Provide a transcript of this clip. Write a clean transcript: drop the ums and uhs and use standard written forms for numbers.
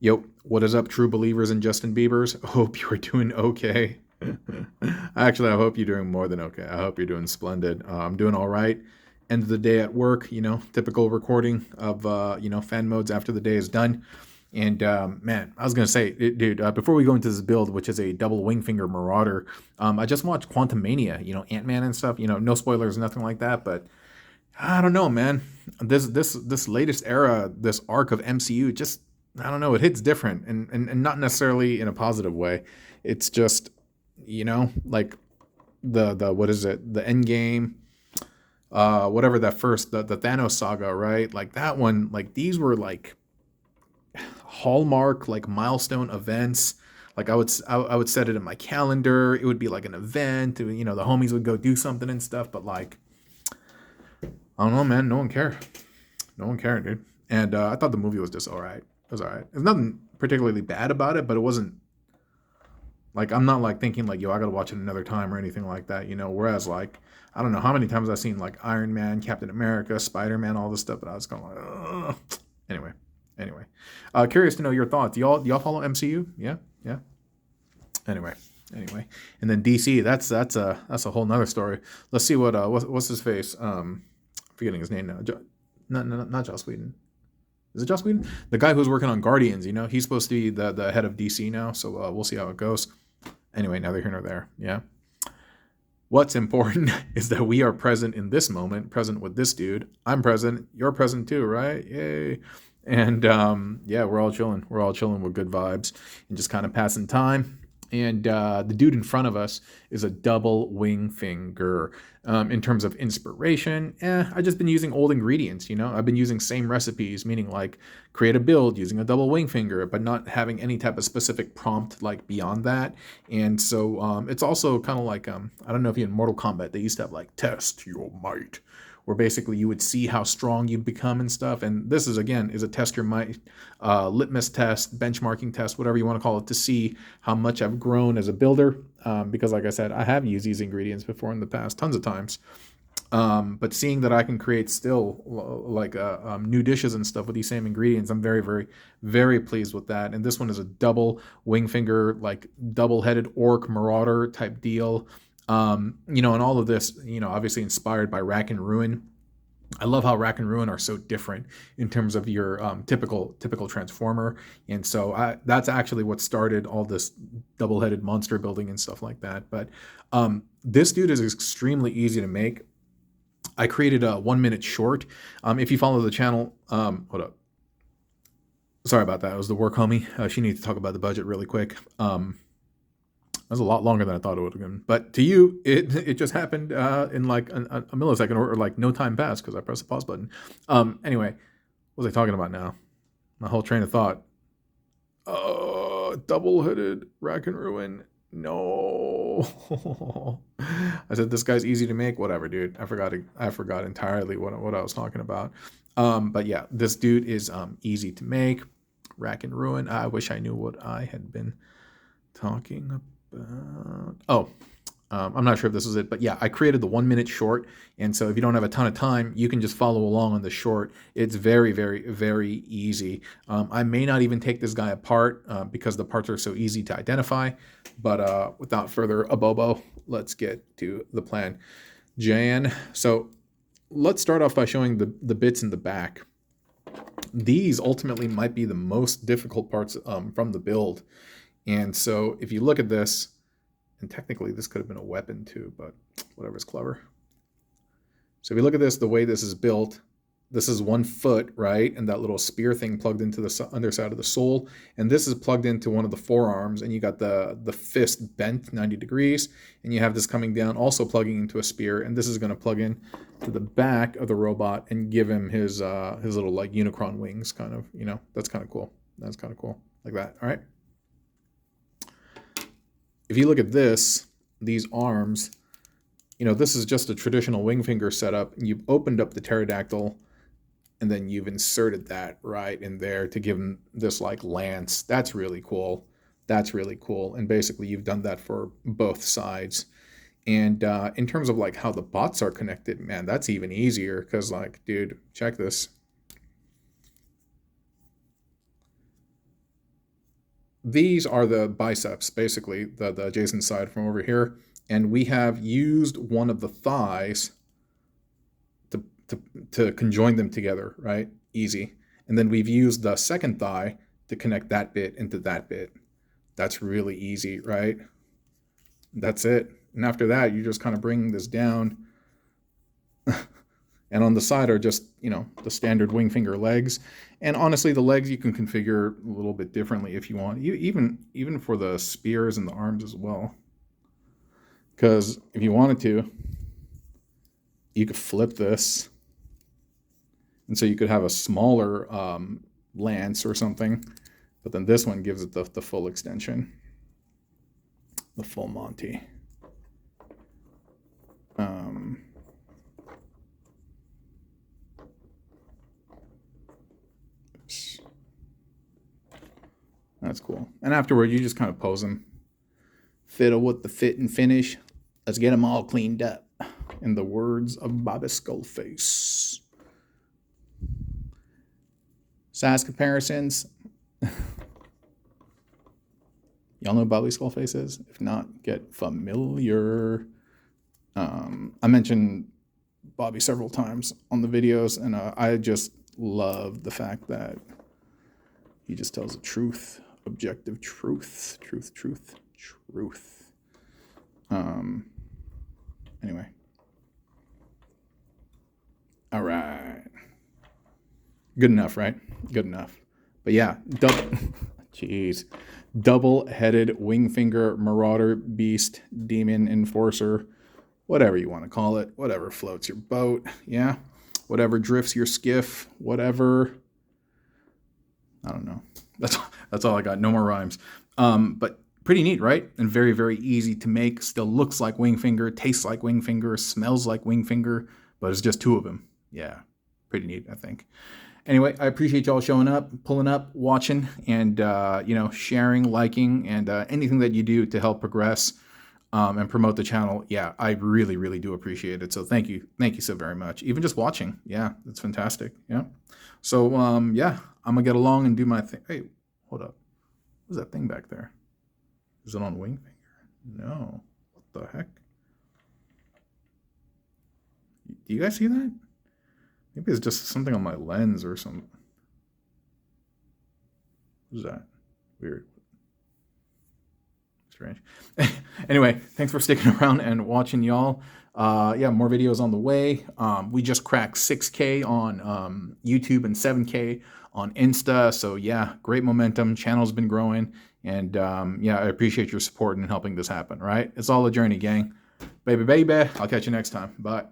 Yo, what is up, true believers and Justin Biebers? Hope you're doing okay. Actually, I hope you're doing more than okay. I hope you're doing splendid. I'm doing all right. End of the day at work, typical recording of, fan modes after the day is done. And man, I was going to say, dude, before we go into this build, which is a double Wingfinger Marauder, I just watched Quantum Mania, Ant-Man and stuff, no spoilers, nothing like that. But I don't know, man. This latest era, this arc of MCU, just I don't know. It hits different, and not necessarily in a positive way. It's just like the what is it? The end game, whatever that first the Thanos saga, right? Like that one. Like these were like hallmark, like milestone events. Like I would set it in my calendar. It would be like an event. The homies would go do something and stuff. But like I don't know, man. No one cared. No one cared, dude. And I thought the movie was just all right. It was all right. There's nothing particularly bad about it, but it wasn't like I'm not like thinking like, yo, I gotta watch it another time or anything like that, Whereas like I don't know how many times I've seen like Iron Man, Captain America, Spider-Man, all this stuff, but I was kind of like, ugh. Anyway. Curious to know your thoughts. Do y'all follow MCU? Yeah. Anyway. And then DC, that's a whole nother story. Let's see what's his face. Forgetting his name now. Not Joss Whedon. Is it Joss Whedon? The guy who's working on Guardians, he's supposed to be the head of DC now, so we'll see how it goes. Anyway, neither here nor there, yeah. What's important is that we are present in this moment, present with this dude. I'm present, you're present too, right? Yay. And yeah, we're all chilling. We're all chilling with good vibes and just kind of passing time. And the dude in front of us is a double Wingfinger. In terms of inspiration, I've just been using old ingredients, I've been using same recipes, meaning like create a build using a double Wingfinger, but not having any type of specific prompt like beyond that. And so it's also kind of like, I don't know if you in Mortal Kombat, they used to have like test your might, where basically you would see how strong you become and stuff. And this is a test your might, litmus test, benchmarking test, whatever you want to call it, to see how much I've grown as a builder. Because like I said, I have used these ingredients before in the past, tons of times. But seeing that I can create still like new dishes and stuff with these same ingredients, I'm very, very, very pleased with that. And this one is a double Wingfinger, like double-headed orc marauder type deal. And all of this, obviously inspired by Rack and Ruin. I love how Rack and Ruin are so different in terms of your typical transformer, and so that's actually what started all this double-headed monster building and stuff like that. But this dude is extremely easy to make. I created a 1-minute short. If you follow the channel, hold up. Sorry about that. It was the work homie. She needs to talk about the budget really quick. That was a lot longer than I thought it would have been. But to you, it just happened in like a millisecond or like no time passed because I pressed the pause button. Anyway, what was I talking about now? My whole train of thought. Double-headed Rack and Ruin. No. I said this guy's easy to make. Whatever, dude. I forgot entirely what I was talking about. But yeah, this dude is easy to make. Rack and Ruin. I wish I knew what I had been talking about. I'm not sure if this is it, but yeah, I created the 1-minute short. And so if you don't have a ton of time, you can just follow along on the short. It's very, very, very easy. I may not even take this guy apart because the parts are so easy to identify. But without further abobo, let's get to the plan. Jan. So let's start off by showing the bits in the back. These ultimately might be the most difficult parts from the build. And so if you look at this, and technically this could have been a weapon too, but whatever's clever. So if you look at this, the way this is built, this is 1 foot, right? And that little spear thing plugged into the underside of the sole. And this is plugged into one of the forearms, and you got the fist bent 90 degrees. And you have this coming down, also plugging into a spear. And this is going to plug in to the back of the robot and give him his little like Unicron wings kind of, that's kind of cool. That's kind of cool like that. All right. If you look at these arms, this is just a traditional Wingfinger setup. You've opened up the pterodactyl, and then you've inserted that right in there to give him this like lance. That's really cool. And basically you've done that for both sides. And in terms of like how the bots are connected, man, that's even easier because like, dude, check this. these are the biceps, basically, the adjacent side from over here. And we have used one of the thighs to conjoin them together, right? Easy. And then we've used the second thigh to connect that bit into that bit. That's really easy, right? That's it. And after that, you just kind of bring this down. And on the side are just, the standard Wingfinger legs. And honestly, the legs you can configure a little bit differently if you want. Even for the spears and the arms as well. Because if you wanted to, you could flip this. And so you could have a smaller lance or something. But then this one gives it the full extension. The full Monty. Oops. That's cool. And afterward, you just kind of pose them. Fiddle with the fit and finish. Let's get them all cleaned up. In the words of Bobby Skullface. Size comparisons. Y'all know who Bobby Skullface is? If not, get familiar. I mentioned Bobby several times on the videos, and I just love the fact that he just tells the truth, objective truth. Anyway. All right. Good enough, right? Good enough. But yeah, double-headed Wingfinger, Marauder, Beast, Demon, Enforcer, whatever you want to call it, whatever floats your boat, yeah? Whatever drifts your skiff, whatever. I don't know. That's all I got. No more rhymes. But pretty neat, right? And very, very easy to make. Still looks like Wingfinger, tastes like Wingfinger, smells like Wingfinger, but it's just two of them. Yeah, pretty neat, I think. Anyway, I appreciate y'all showing up, pulling up, watching, and sharing, liking, and anything that you do to help progress and promote the channel. Yeah, I really, really do appreciate it. So thank you so very much. Even just watching, yeah, that's fantastic. Yeah. So yeah, I'm gonna get along and do my thing. Hey, hold up, what's that thing back there? Is it on Wingfinger? No. What the heck? Do you guys see that? Maybe it's just something on my lens or something. What is that? Weird. Strange. Anyway, thanks for sticking around and watching, y'all. Yeah, more videos on the way. We just cracked 6K on YouTube and 7K on Insta. So yeah, great momentum. Channel's been growing. And yeah, I appreciate your support in helping this happen, right? It's all a journey, gang. Baby. I'll catch you next time. Bye.